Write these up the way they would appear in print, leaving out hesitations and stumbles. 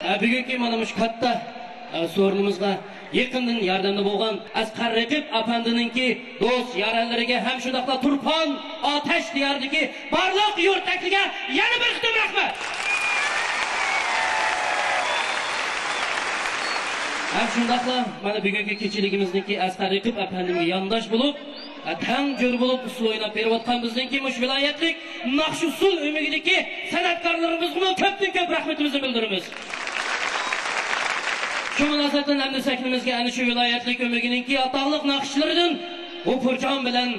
Bugungi mana mush katta sorunimizga yakından yardımda bo'lgan Asqar Raqib apandininki do'st yaranlariga ham shundaqla Turpon Otash diyardagi barliq yurtdagiga yana bir qitim rahmat. Ham shundaqla mana bugungi kechiligimizniki Asqar Raqib apandimga yondosh bo'lib, tang jo'r bo'lib usul o'ynab berayotgan bizningki mush viloyatlik Naqshusul umididagi san'atkorlarimizga ko'p rahmatimizni bildiramiz. Şu münasebeten hem de seklimizge yani şu vilayetlik ömürgününki atağlık nakışlarının o Purcan bilen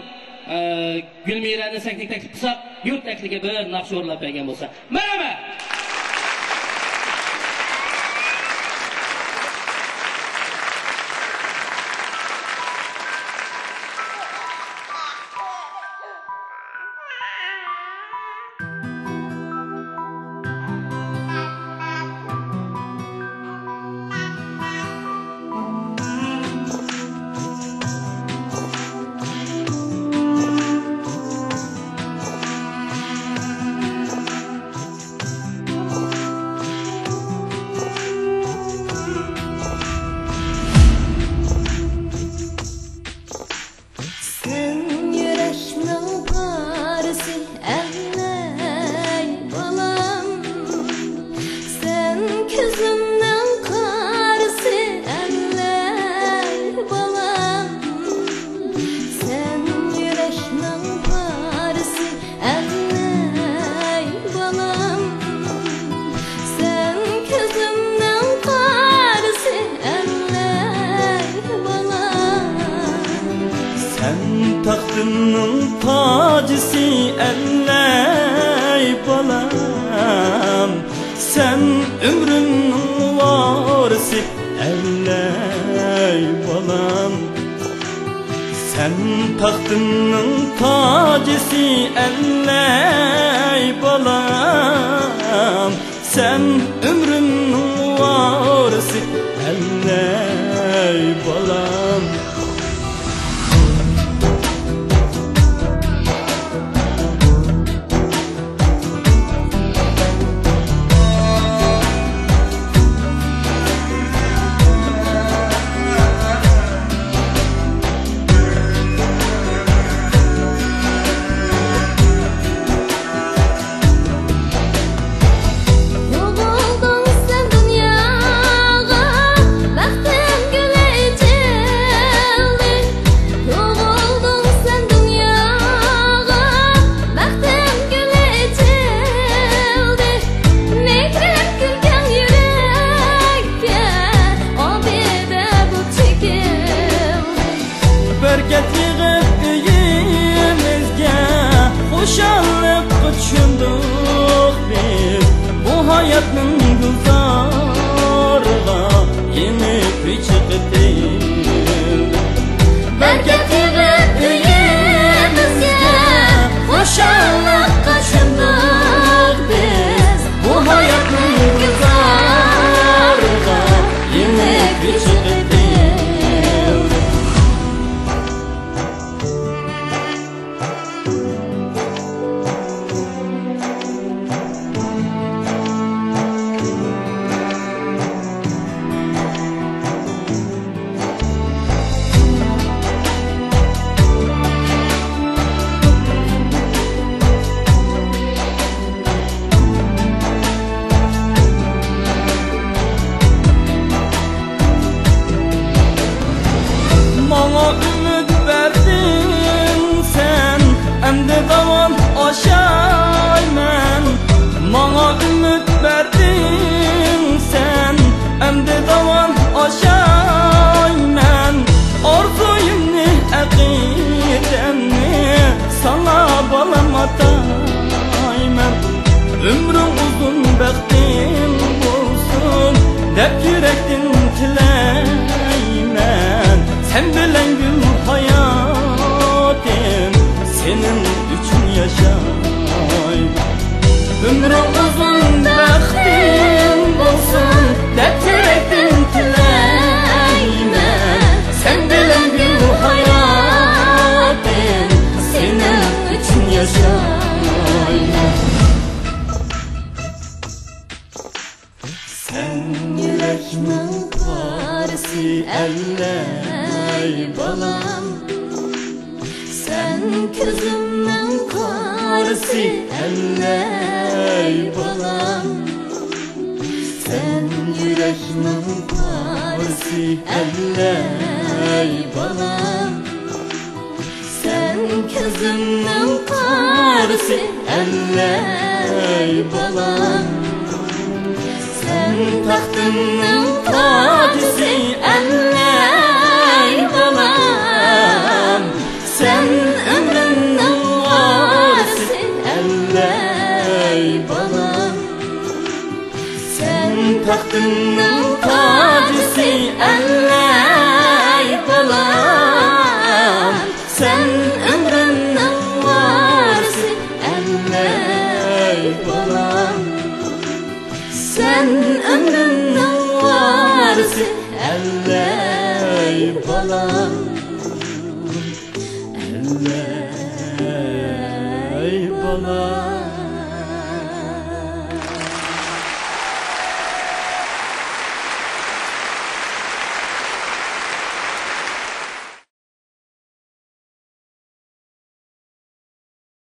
Gülmire'nin seklik teklif kısa yurt tekliğe bir nakış uğurlap bergen olsa. Merhaba! Tahtının tacısı elley balam, sen ömrünün varisi elley balam. Sen tahtının tacısı elley balam, sen ömrünün varisi elley balam. Hayatın güzarına yeni bir çıkıtayım. Berketini iyimizge hoşanlık kaçındık biz. Bu hayatın güzarına yeni bir çıkıtayım. Bana ümit verdin sen, emdi davam aşaymen. Bana ümit verdin sen, emdi davam aşaymen. Arzuyumni, akidemni sana balam ataymen. Ömrüm uzun, bektin olsun dep yürektin tileymen. Sen bilen gül hayatım, senin için yaşay. Ömrüm uzun, bektin olsun dep yürektin tileymen. Sen bilen gül hayatım, senin için yaşay. Sen yürekning qarisi ellay balam sen ko'zimning qarisi ellay balam sen yürekning qarisi ellay balam sen ko'zimning qarisi ellay balam sen taxtımның tacısı ellay balam sen ömrümның varisi ellay balam sen taxtımның tacısı ellay balam sen ömrümның varisi ellay balam sen ömrümün varisi ellay balam